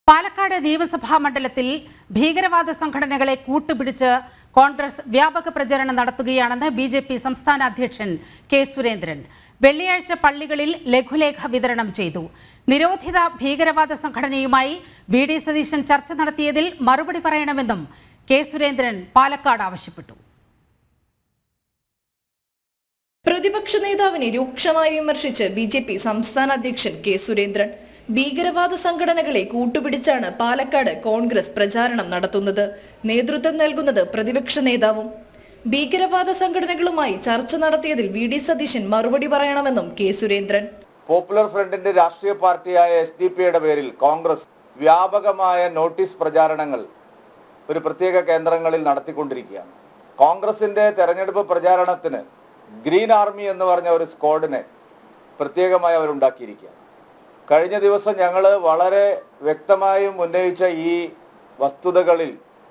പാലക്കാട് നിയമസഭാ മണ്ഡലത്തിൽ ഭീകരവാദ സംഘടനകളെ കൂട്ടുപിടിച്ച് കോൺഗ്രസ് വ്യാപക പ്രചരണം നടത്തുകയാണെന്ന് ബിജെപി സംസ്ഥാന അധ്യക്ഷൻ കെ സുരേന്ദ്രൻ വെള്ളിയാഴ്ച പള്ളികളിൽ ലഘുലേഖ വിതരണം ചെയ്തു. നിരോധിത ഭീകരവാദ സംഘടനയുമായി വി.ഡി. സതീശൻ ചർച്ച നടത്തിയതിൽ മറുപടി പറയണമെന്നും കെ സുരേന്ദ്രൻ പാലക്കാട് ആവശ്യപ്പെട്ടു. പ്രതിപക്ഷ നേതാവിനെ രൂക്ഷമായി വിമർശിച്ച് ബിജെപി സംസ്ഥാന അധ്യക്ഷൻ കെ സുരേന്ദ്രൻ ഭീകരവാദ സംഘടനകളെ കൂട്ടുപിടിച്ചാണ് പാലക്കാട് കോൺഗ്രസ് പ്രചാരണം നടത്തുന്നത്. നേതൃത്വം നൽകുന്നത് പ്രതിപക്ഷ നേതാവും. ഭീകരവാദ സംഘടനകളുമായി ചർച്ച നടത്തിയതിൽ വി.ഡി. സതീശൻ മറുപടി പറയണമെന്നും കെ സുരേന്ദ്രൻ. പോപ്പുലർ ഫ്രണ്ടിന്റെ രാഷ്ട്രീയ പാർട്ടിയായ SDP-യുടെ പേരിൽ കോൺഗ്രസ് വ്യാപകമായ നോട്ടീസ് പ്രചാരണങ്ങൾ ഒരു പ്രത്യേക കേന്ദ്രങ്ങളിൽ നടത്തിക്കൊണ്ടിരിക്കുകയാണ്. കോൺഗ്രസിന്റെ തെരഞ്ഞെടുപ്പ് പ്രചാരണത്തിന് ഗ്രീൻ ആർമി എന്ന് പറഞ്ഞ ഒരു സ്ക്വാഡിനെ പ്രത്യേകമായി അവരുണ്ടാക്കിയിരിക്കുകയാണ്. കഴിഞ്ഞ ദിവസം ഞങ്ങൾ വളരെ വ്യക്തമായും ഉന്നയിച്ച ഈ വസ്തുതകളിൽ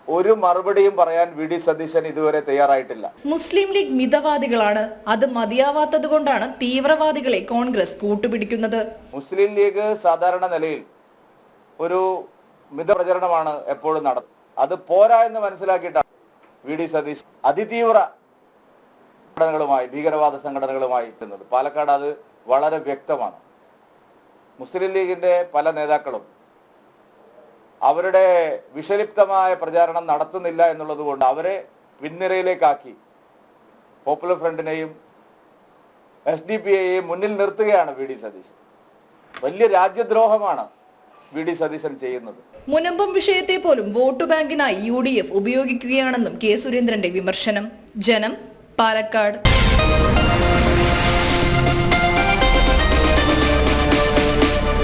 ഒരു മറുപടിയും പറയാൻ വി.ഡി. സതീശൻ ഇതുവരെ തയ്യാറായിട്ടില്ല. മുസ്ലിം ലീഗ് മിതവാദികളാണ്, അത് മതിയാവാത്തത് കൊണ്ടാണ് തീവ്രവാദികളെ കോൺഗ്രസ് കൂട്ടുപിടിക്കുന്നത്. മുസ്ലിം ലീഗ് സാധാരണ നിലയിൽ ഒരു മിതപ്രചരണമാണ് എപ്പോഴും നടത്തുന്നത്. അത് പോരാ എന്ന് മനസ്സിലാക്കിയിട്ടാണ് വി.ഡി. സതീശൻ അതിതീവ്ര സംഘടനകളുമായി ഭീകരവാദ സംഘടനകളുമായി എത്തുന്നത്. പാലക്കാട് അത് വളരെ വ്യക്തമാണ്. മുസ്ലിം ലീഗിന്റെ പല നേതാക്കളും അവരുടെ വിഷലിപ്തമായ പ്രചാരണം നടത്തുന്നില്ല എന്നുള്ളത് കൊണ്ട് അവരെ പിൻനിരയിലേക്കാക്കി പോപ്പുലർ ഫ്രണ്ടിനെയും SDP-യെയും മുന്നിൽ നിർത്തുകയാണ് വി.ഡി. സതീശൻ. വലിയ രാജ്യദ്രോഹമാണ് വി.ഡി. സതീശൻ ചെയ്യുന്നത്. മുനമ്പം വിഷയത്തെ പോലും വോട്ട് ബാങ്കിനായി UDF ഉപയോഗിക്കുകയാണെന്നും കെ സുരേന്ദ്രന്റെ വിമർശനം. ജനം, പാലക്കാട്.